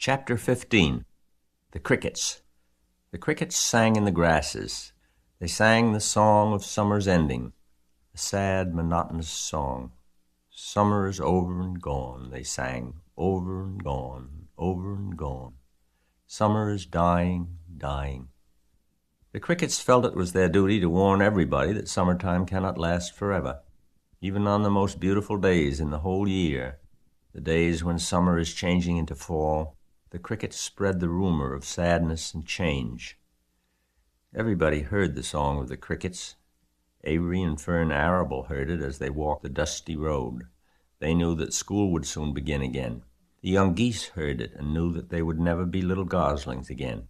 Chapter 15. The Crickets. The crickets sang in the grasses. They sang the song of summer's ending, a sad, monotonous song. Summer is over and gone, they sang, over and gone, over and gone. Summer is dying, dying. The crickets felt it was their duty to warn everybody that summertime cannot last forever. Even on the most beautiful days in the whole year, the days when summer is changing into fall, the crickets spread the rumor of sadness and change. Everybody heard the song of the crickets. Avery and Fern Arable heard it as they walked the dusty road. They knew that school would soon begin again. The young geese heard it and knew that they would never be little goslings again.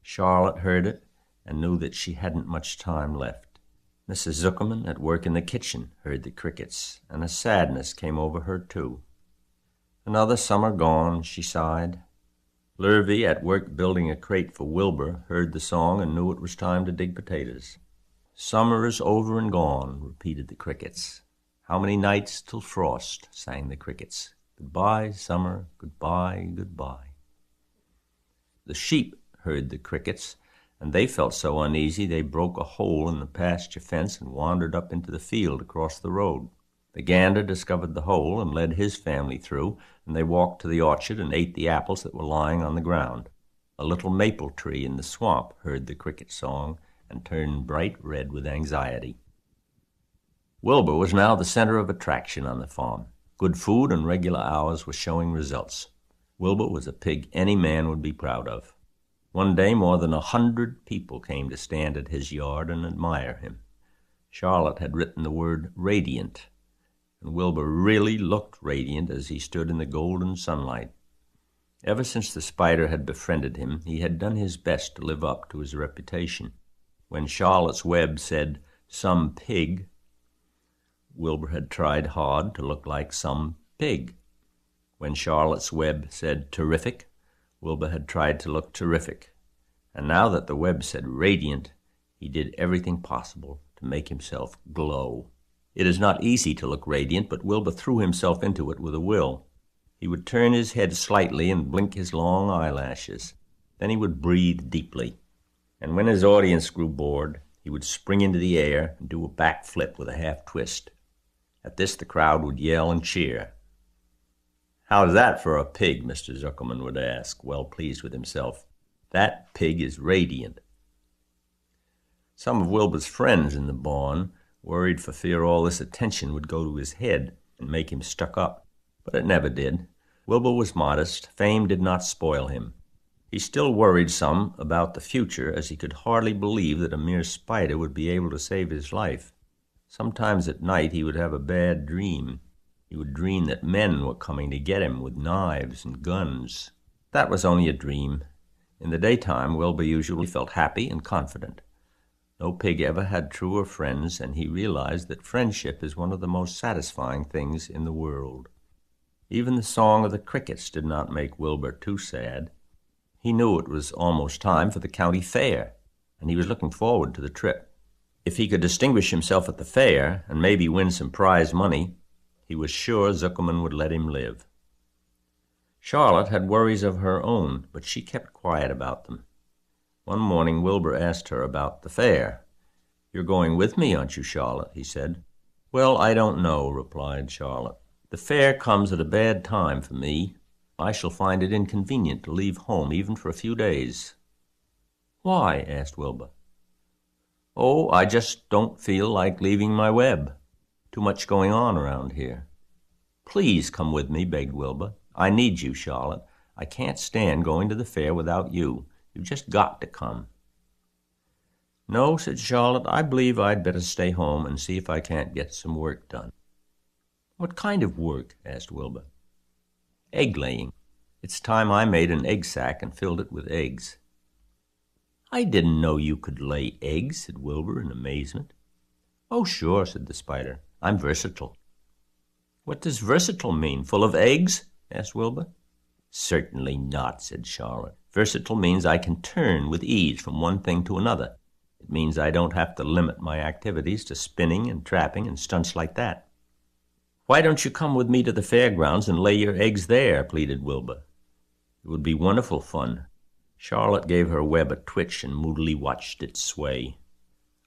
Charlotte heard it and knew that she hadn't much time left. Mrs. Zuckerman, at work in the kitchen, heard the crickets, and a sadness came over her too. Another summer gone, she sighed. Lurvy, at work building a crate for Wilbur, heard the song and knew it was time to dig potatoes. Summer is over and gone, repeated the crickets. How many nights till frost, sang the crickets. Goodbye, summer, goodbye, goodbye. The sheep heard the crickets, and they felt so uneasy they broke a hole in the pasture fence and wandered up into the field across the road. The gander discovered the hole and led his family through, and they walked to the orchard and ate the apples that were lying on the ground. A little maple tree in the swamp heard the cricket song and turned bright red with anxiety. Wilbur was now the center of attraction on the farm. Good food and regular hours were showing results. Wilbur was a pig any man would be proud of. One day more than 100 people came to stand at his yard and admire him. Charlotte had written the word radiant, and Wilbur really looked radiant as he stood in the golden sunlight. Ever since the spider had befriended him, he had done his best to live up to his reputation. When Charlotte's web said, "some pig," Wilbur had tried hard to look like some pig. When Charlotte's web said, "terrific," Wilbur had tried to look terrific. And now that the web said radiant, he did everything possible to make himself glow. It is not easy to look radiant, but Wilbur threw himself into it with a will. He would turn his head slightly and blink his long eyelashes. Then he would breathe deeply. And when his audience grew bored, he would spring into the air and do a backflip with a half-twist. At this, the crowd would yell and cheer. "How's that for a pig?" Mr. Zuckerman would ask, well pleased with himself. "That pig is radiant." Some of Wilbur's friends in the barn worried for fear all this attention would go to his head and make him stuck up. But it never did. Wilbur was modest. Fame did not spoil him. He still worried some about the future, as he could hardly believe that a mere spider would be able to save his life. Sometimes at night he would have a bad dream. He would dream that men were coming to get him with knives and guns. That was only a dream. In the daytime, Wilbur usually felt happy and confident. No pig ever had truer friends, and he realized that friendship is one of the most satisfying things in the world. Even the song of the crickets did not make Wilbur too sad. He knew it was almost time for the county fair, and he was looking forward to the trip. If he could distinguish himself at the fair and maybe win some prize money, he was sure Zuckerman would let him live. Charlotte had worries of her own, but she kept quiet about them. One morning Wilbur asked her about the fair. "You're going with me, aren't you, Charlotte?" he said. "Well, I don't know," replied Charlotte. "The fair comes at a bad time for me. I shall find it inconvenient to leave home even for a few days." "Why?" asked Wilbur. "Oh, I just don't feel like leaving my web. Too much going on around here." "Please come with me," begged Wilbur. "I need you, Charlotte. I can't stand going to the fair without you. You've just got to come." "No," said Charlotte, "I believe I'd better stay home and see if I can't get some work done." "What kind of work?" asked Wilbur. "Egg-laying. It's time I made an egg sack and filled it with eggs." "I didn't know you could lay eggs," said Wilbur in amazement. "Oh, sure," said the spider. "I'm versatile." "What does versatile mean? Full of eggs?" asked Wilbur. "Certainly not," said Charlotte. "Versatile means I can turn with ease from one thing to another. It means I don't have to limit my activities to spinning and trapping and stunts like that." "Why don't you come with me to the fairgrounds and lay your eggs there?" pleaded Wilbur. It would be wonderful fun. Charlotte gave her web a twitch and moodily watched it sway.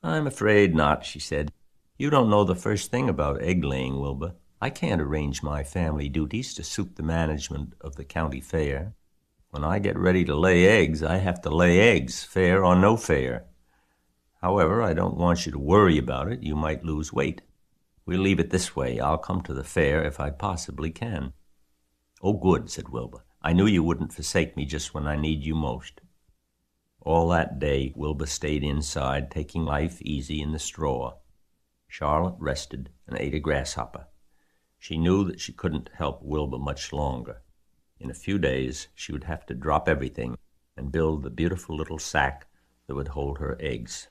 "I'm afraid not," she said. "You don't know the first thing about egg-laying, Wilbur. I can't arrange my family duties to suit the management of the county fair. When I get ready to lay eggs, I have to lay eggs, fair or no fair. However, I don't want you to worry about it. You might lose weight. We'll leave it this way. I'll come to the fair if I possibly can." "Oh, good," said Wilbur. "I knew you wouldn't forsake me just when I need you most." All that day, Wilbur stayed inside, taking life easy in the straw. Charlotte rested and ate a grasshopper. She knew that she couldn't help Wilbur much longer. In a few days, she would have to drop everything and build the beautiful little sack that would hold her eggs.